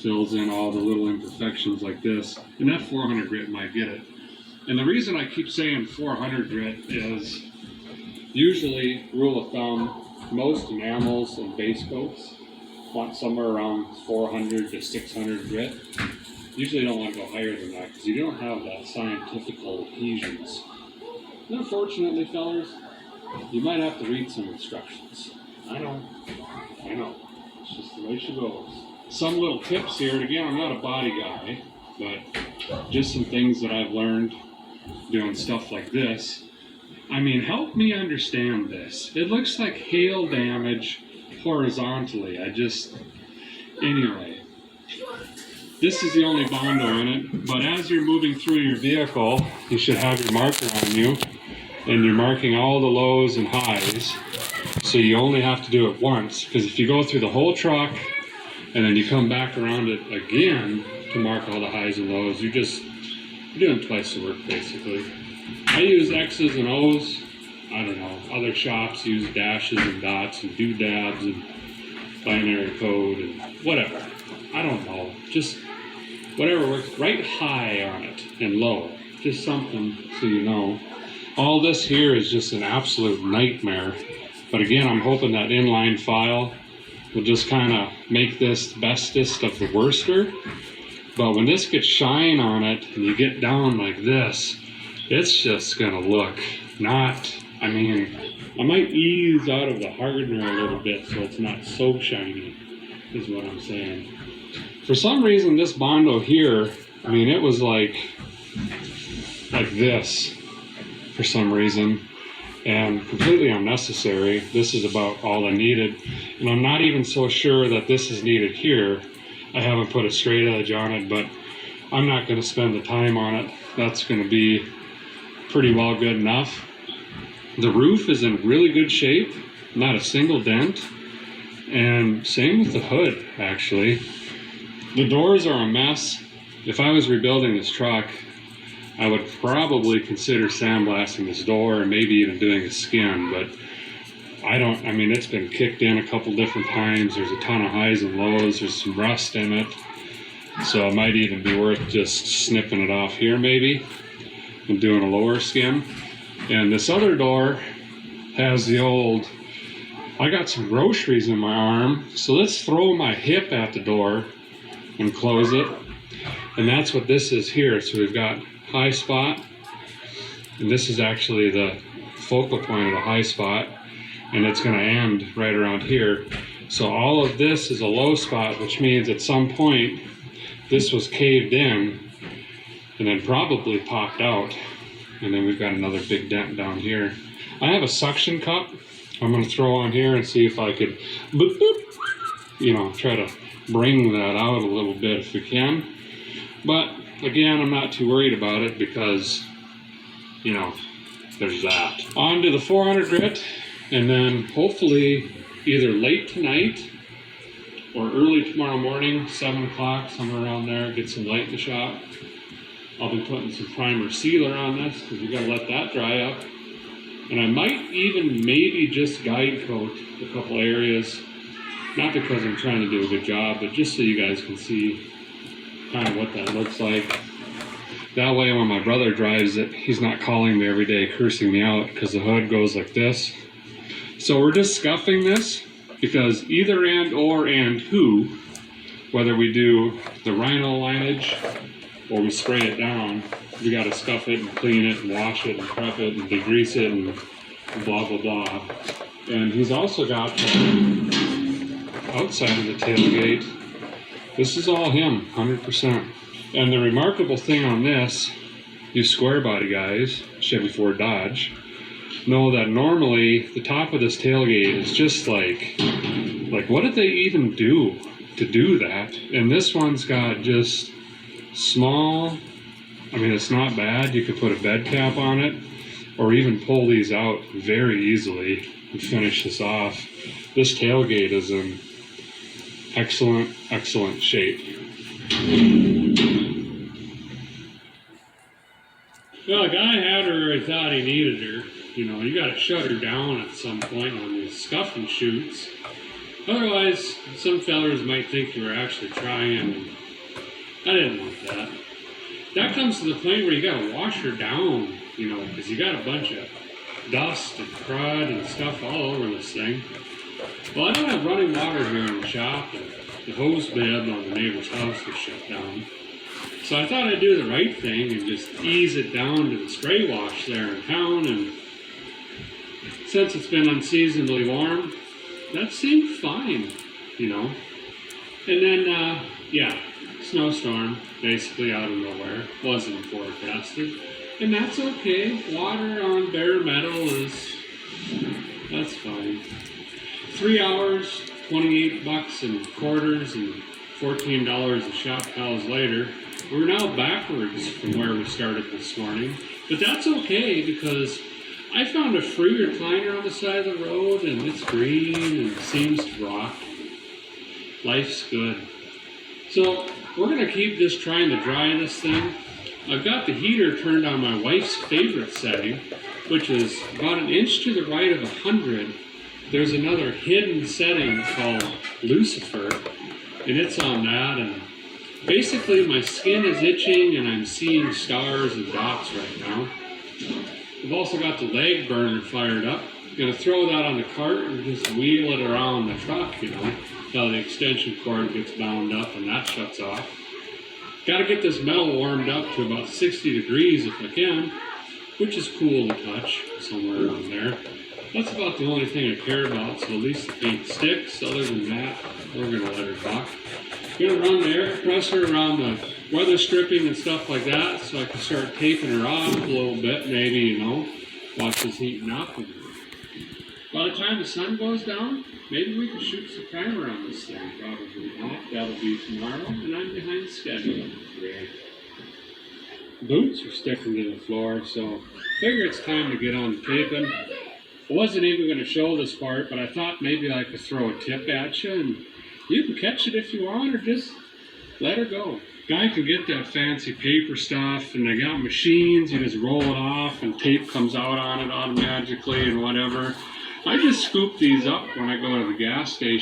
fills in all the little imperfections like this, and that 400 grit might get it. And the reason I keep saying 400 grit is usually, rule of thumb, most enamels and base coats want somewhere around 400 to 600 grit. Usually don't want to go higher than that because you don't have that scientific adhesions. And unfortunately, fellas, you might have to read some instructions. I know. It's just the way she goes. Some little tips here, and again, I'm not a body guy, but just some things that I've learned doing stuff like this. I mean, help me understand this. It looks like hail damage horizontally. Anyway. This is the only Bondo in it, but as you're moving through your vehicle, you should have your marker on you, and you're marking all the lows and highs, so you only have to do it once, because if you go through the whole truck, and then you come back around it again to mark all the highs and lows, you're doing twice the work, basically. I use X's and O's. I don't know, other shops use dashes and dots and doodads and binary code and whatever. I don't know, just whatever works. Write high on it and low, just something so you know. All this here is just an absolute nightmare, but again, I'm hoping that inline file will just kind of make this the bestest of the worster. But when this gets shine on it and you get down like this, it's just gonna look not, I might ease out of the hardener a little bit so it's not so shiny, is what I'm saying. For some reason, this Bondo here, it was like this for some reason, and completely unnecessary. This is about all I needed, and I'm not even so sure that this is needed here. I haven't put a straight edge on it, but I'm not going to spend the time on it. That's going to be pretty well good enough. The roof is in really good shape, not a single dent, and same with the hood, actually. The doors are a mess. If I was rebuilding this truck, I would probably consider sandblasting this door and maybe even doing a skin, but it's been kicked in a couple different times. There's a ton of highs and lows. There's some rust in it. So it might even be worth just snipping it off here maybe and doing a lower skin. And this other door has the old, I got some groceries in my arm, so let's throw my hip at the door and close it. And that's what this is here. So we've got high spot, and this is actually the focal point of the high spot, and it's going to end right around here. So all of this is a low spot, which means at some point this was caved in and then probably popped out. And then we've got another big dent down here. I have a suction cup I'm going to throw on here and see if I could boop, boop, try to bring that out a little bit if we can. But again, I'm not too worried about it because, there's that. On to the 400 grit, and then hopefully either late tonight or early tomorrow morning, 7 o'clock, somewhere around there, get some light in the shop. I'll be putting some primer sealer on this because you got to let that dry up. And I might even maybe just guide coat a couple areas, not because I'm trying to do a good job, but just so you guys can see kind of what that looks like. That way when my brother drives it, he's not calling me every day cursing me out because the hood goes like this. So we're just scuffing this because either and who, whether we do the Rhino lineage or we spray it down, we got to scuff it and clean it and wash it and prep it and degrease it and blah, blah, blah. And he's also got outside of the tailgate, this is all him, 100%. And the remarkable thing on this, you square body guys, Chevy, Ford, Dodge, know that normally the top of this tailgate is just like what did they even do to do that? And this one's got just small, it's not bad. You could put a bed cap on it or even pull these out very easily and finish this off. This tailgate is in excellent, excellent shape. Well, a guy had her where he thought he needed her. You got to shut her down at some point on these scuffing shoots. Otherwise, some fellers might think you were actually trying, and I didn't want that. That comes to the point where you gotta wash her down, you know, because you got a bunch of dust and crud and stuff all over this thing. Well, I don't have running water here in the shop, and the hose bib on the neighbor's house was shut down. So I thought I'd do the right thing and just ease it down to the spray wash there in town, and since it's been unseasonably warm, that seemed fine, you know. And then, yeah, snowstorm, basically out of nowhere, wasn't forecasted. And that's okay, water on bare metal that's fine. 3 hours, 28 bucks in quarters and $14 a shop towels later. We're now backwards from where we started this morning, but that's okay because I found a free recliner on the side of the road and it's green and it seems to rock. Life's good. So we're gonna keep just trying to dry this thing. I've got the heater turned on my wife's favorite setting, which is about an inch to the right of 100. There's another hidden setting called Lucifer, and it's on that, and basically my skin is itching and I'm seeing stars and dots right now. I've also got the leg burner fired up. I'm gonna throw that on the cart and just wheel it around the truck, you know, until the extension cord gets bound up and that shuts off. Gotta get this metal warmed up to about 60 degrees if I can, which is cool to touch, somewhere around there. That's about the only thing I care about, so at least the paint sticks. Other than that, we're gonna let her rock. Gonna run the air compressor around the weather stripping and stuff like that, so I can start taping her off a little bit, maybe, you know, watch this heating up. And by the time the sun goes down, maybe we can shoot some primer on this thing. Probably not. That'll be tomorrow, and I'm behind schedule. Boots are sticking to the floor, so figure it's time to get on the taping. I wasn't even going to show this part, but I thought maybe I could throw a tip at you, and you can catch it if you want, or just let her go. Guy can get that fancy paper stuff, and they got machines. You just roll it off, and tape comes out on it automatically and whatever. I just scoop these up when I go to the gas station.